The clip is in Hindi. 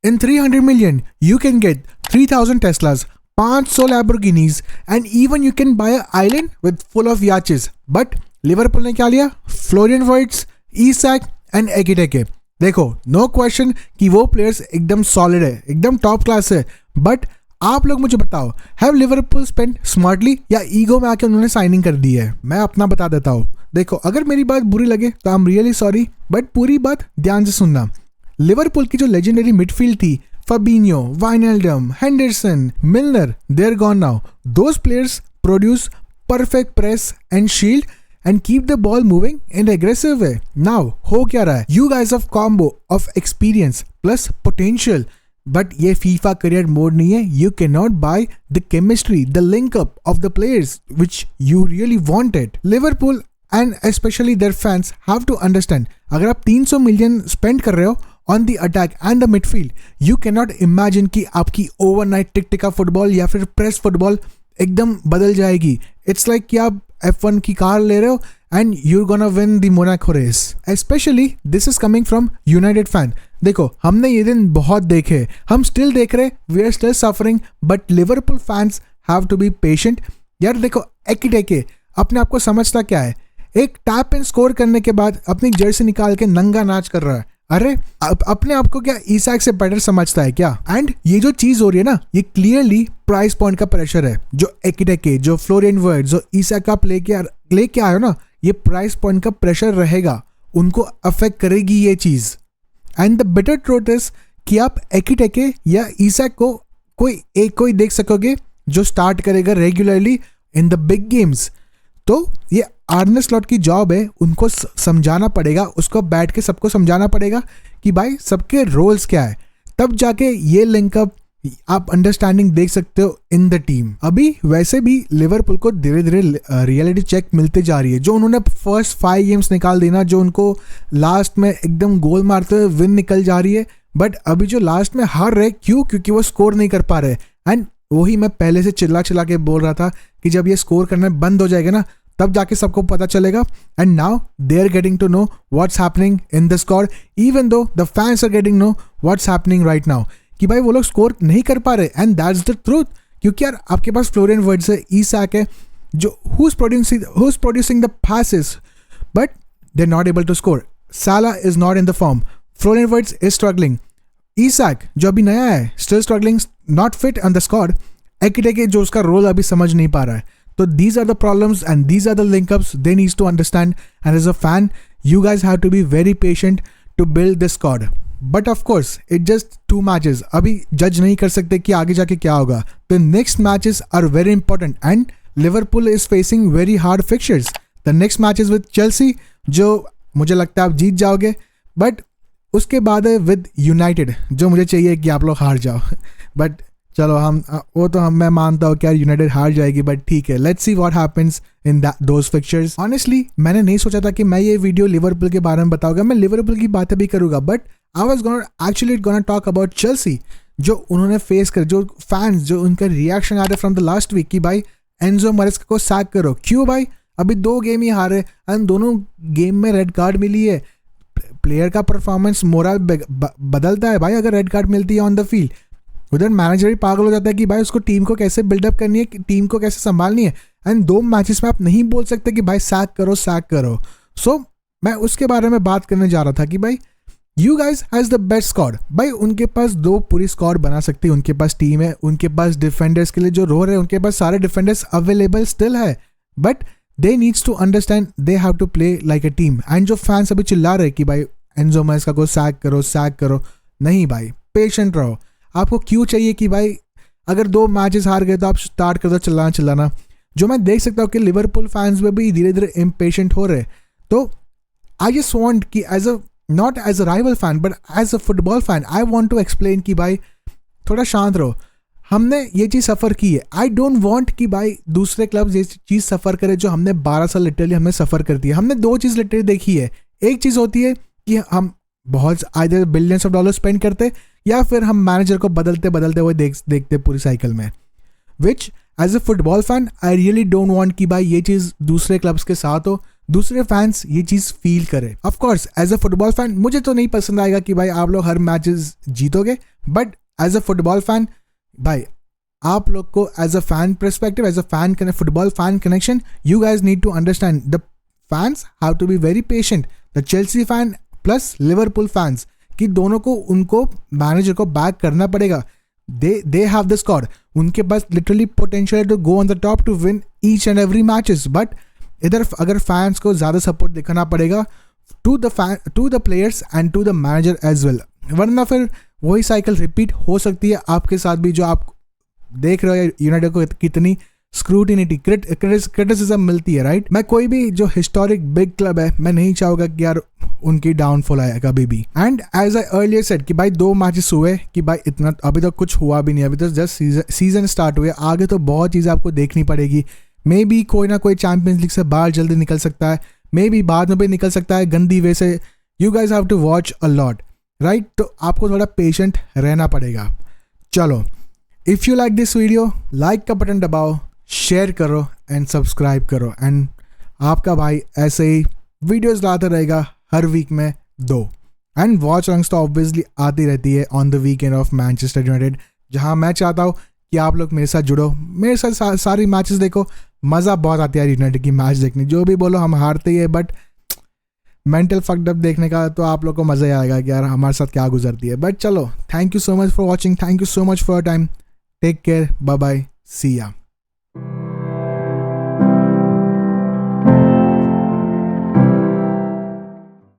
In 300 million, you can get 3000 Teslas, 500 Lamborghinis, and even you can buy an island with full of yachts. But Liverpool ने क्या लिया? Florian Wirtz, Isak and Ekitike. देखो, नो क्वेश्चन कि वो प्लेयर्स एकदम सॉलिड है, एकदम टॉप क्लास है. बट आप लोग मुझे बताओ, हैव लिवरपूल स्पेंड स्मार्टली या ईगो में आके उन्होंने साइनिंग कर दी है? मैं अपना बता देता हूँ. देखो, अगर मेरी बात बुरी लगे तो I am really sorry, but पूरी बात ध्यान से सुनना. लिवरपूल की जो लेजेंडरी मिडफील्ड थी, Fabinho, Wijnaldum, Henderson, Milner, they're gone now. Those players produce perfect press and shield and keep the ball moving in an aggressive way. Now, हो क्या रहा है? You guys have combo of experience plus potential, but ये FIFA career mode नहीं है. You cannot buy the chemistry, the link up of the players which you really wanted. Liverpool and especially their fans have to understand. अगर आप 300 million spend कर रहे हो on the attack and the midfield, you cannot imagine कि आपकी overnight टिक-टिका फुटबॉल या फिर प्रेस फुटबॉल एकदम बदल जाएगी. It's like कि आप F1 की कार ले रहे हो and you're gonna win the Monaco race. Especially this is coming from United fan. देखो, हमने ये दिन बहुत देखे, हम still देख रहे, we are still suffering, but Liverpool fans have to be patient. यार देखो, एकिटेके अपने आप को समझता क्या है? एक टैप एंड स्कोर करने के बाद अपनी जर्सी निकाल के नंगा नाच कर रहा है. अरे अपने आप को क्या ईसैक से बेटर समझता है क्या? एंड ये जो चीज हो रही है ना, ये क्लियरली प्राइस पॉइंट का प्रेशर है. जो एकिटेके, जो फ्लोरियन वर्ट्स, जो ईसैक आप लेके आए हो ना, ये प्राइस पॉइंट का प्रेशर रहेगा, उनको अफेक्ट करेगी ये चीज. And the better truth is कि आप एकिटेके या ईसैक को कोई देख सकोगे जो स्टार्ट करेगा regularly in the big games. तो ये आर्ने स्लॉट की जॉब है, उनको समझाना पड़ेगा, उसको बैठ के सबको समझाना पड़ेगा कि भाई सबके रोल्स क्या है. तब जाके ये लिंकअप आप अंडरस्टैंडिंग देख सकते हो इन द टीम. अभी वैसे भी लिवरपूल को धीरे धीरे रियलिटी चेक मिलते जा रही है. जो उन्होंने फर्स्ट 5 गेम्स निकाल देना, जो उनको लास्ट में एकदम गोल मारते हुए विन निकल जा रही है, बट अभी जो लास्ट में हार रहे, क्यों? क्योंकि वो स्कोर नहीं कर पा रहे. एंड वही मैं पहले से चिल्ला के बोल रहा था कि जब ये स्कोर करना बंद हो जाएगा ना, तब जाके सबको पता चलेगा. And now they are getting to know what's happening in the score, even though the fans are getting know what's happening right now कि भाई वो लोग स्कोर नहीं कर पा रहे. And that's the truth. क्योंकि यार आपके पास फ्लोरियन वर्ट्स है, ईसैक है, जो who's producing the passes, but they're not able to score. Salah is not in the form. Florian Wirtz is struggling. ईसैक जो अभी नया है, still struggling, not fit on the squad. एकिटेके जो उसका रोल अभी समझ नहीं पा रहा है. So these are the problems and these are the link-ups they need to understand. And as a fan, you guys have to be very patient to build this squad. But of course, it's just 2 matches. अभी judge नहीं कर सकते कि आगे जाके क्या होगा. The next matches are very important and Liverpool is facing very hard fixtures. The next match is with Chelsea, जो मुझे लगता है आप जीत जाओगे. But उसके बाद है with United, जो मुझे चाहिए कि आप लोग हार जाओ. But चलो मैं मानता हूँ कि यार यूनाइटेड हार जाएगी, बट ठीक है, let's see what happens in those fixtures. Honestly मैंने नहीं सोचा था कि मैं ये वीडियो लिवरपूल के बारे में बताऊंगा. मैं लिवरपूल की बातें भी करूंगा, but I was gonna talk about Chelsea. जो उन्होंने फेस कर, जो फैंस, जो उनका रिएक्शन आ रहा है फ्रॉम द लास्ट वीक कि भाई एंजो मैरेस्का को सैक करो. क्यों भाई? अभी 2 गेम ही हारे एंड दोनों गेम में रेड कार्ड मिली है. प्लेयर का परफॉर्मेंस, मोरल बदलता है भाई अगर रेड कार्ड मिलती है ऑन द फील्ड. उधर मैनेजर भी पागल हो जाता है कि भाई उसको टीम को कैसे बिल्डअप करनी है, टीम को कैसे संभालनी है. एंड 2 मैचेस में आप नहीं बोल सकते कि भाई सैक करो. सो मैं उसके बारे में बात करने जा रहा था कि भाई you guys has the best squad. भाई उनके पास 2 पूरी स्क्वाड बना सकती है, उनके पास टीम है, उनके पास डिफेंडर्स के लिए जो रोल है, उनके पास सारे डिफेंडर्स अवेलेबल स्टिल है. But they needs to understand they have to play like a team. And जो फैंस अभी चिल्ला रहे कि भाई एंजो मैरेस्का को सैक करो, नहीं भाई, पेशेंट रहो. आपको क्यों चाहिए कि भाई अगर 2 मैचेस हार गए तो आप स्टार्ट कर दो चिल्लाना. जो मैं देख सकता हूँ कि लिवरपूल फैंस में भी धीरे धीरे इम्पेशेंट हो रहे. तो आई जस्ट वांट कि not as a rival fan but as a football fan, I want to explain कि भाई थोड़ा शांत रहो. हमने ये चीज़ सफ़र की है. आई डोंट वांट कि भाई दूसरे क्लब्स ये चीज़ सफ़र करे जो हमने 12 साल लिटरली हमने सफ़र कर दिया. हमने 2 चीज़ लिटरली देखी है. एक चीज़ होती है कि हम बहुत either billions of dollar spend करते या फिर हम मैनेजर को बदलते हुए देखते पूरी साइकिल में. Which as a football fan I really don't want कि भाई ये चीज़ दूसरे क्लब्स के साथ हो. दूसरे फैंस ये चीज़ फील करें। Of course as a football fan मुझे तो नहीं पसंद आएगा कि भाई आप लोग हर मैचेस जीतोगे, but as a football fan भाई आप लोग को as a fan perspective, as a fan football fan connection, you guys need to understand the fans have to be very patient. The Chelsea fan plus Liverpool fans कि दोनों को उनको मैनेजर को बैक करना पड़ेगा। दे हैव द स्क्वाड, उनके पास literally potential to go on the top to win each and every matches, but इधर अगर फैंस को ज़्यादा सपोर्ट दिखाना पड़ेगा to the players and to the manager as well, वरना फिर वही साइकिल रिपीट हो सकती है आपके साथ भी। जो आप देख रहे हो यूनाइटेड को कितनी स्क्रूटिनिटी क्रिटिसिज्म मिलती है, राइट। मैं कोई भी जो हिस्टोरिक बिग क्लब है मैं नहीं चाहूँगा कि यार उनकी डाउनफॉल आए कभी भी। And as I earlier said कि भाई 2 मैचेस हुए कि भाई इतना अभी तक कुछ हुआ भी नहीं, अभी तो जस्ट सीजन स्टार्ट हुए, आगे तो बहुत चीज़ें आपको देखनी पड़ेगी। मे बी कोई ना कोई चैंपियंस लीग से बाहर जल्दी निकल सकता है, मे बी बाद में भी निकल सकता है गंदी वे से। You guys have to watch a lot, right. तो आपको थोड़ा पेशेंट रहना पड़ेगा। चलो, if you like this video, like का बटन दबाओ, शेयर करो एंड सब्सक्राइब करो। एंड आपका भाई ऐसे ही वीडियोज़ लाता रहेगा हर वीक में 2। एंड वॉच रंग्स तो ऑब्वियसली आती रहती है on the weekend of Manchester United, जहाँ मैं चाहता हूँ कि आप लोग मेरे साथ जुड़ो, मेरे साथ सारी मैचेस देखो। मज़ा बहुत आता है यूनाइटेड की मैच देखने। जो भी बोलो हम हारते ही है, बट मेंटल फक्ड अप देखने का तो आप लोग को मज़ा ही आएगा कि यार हमारे साथ क्या गुजरती है। बट चलो, thank you so much for watching, thank you so much for your time, take care, bye bye, see या।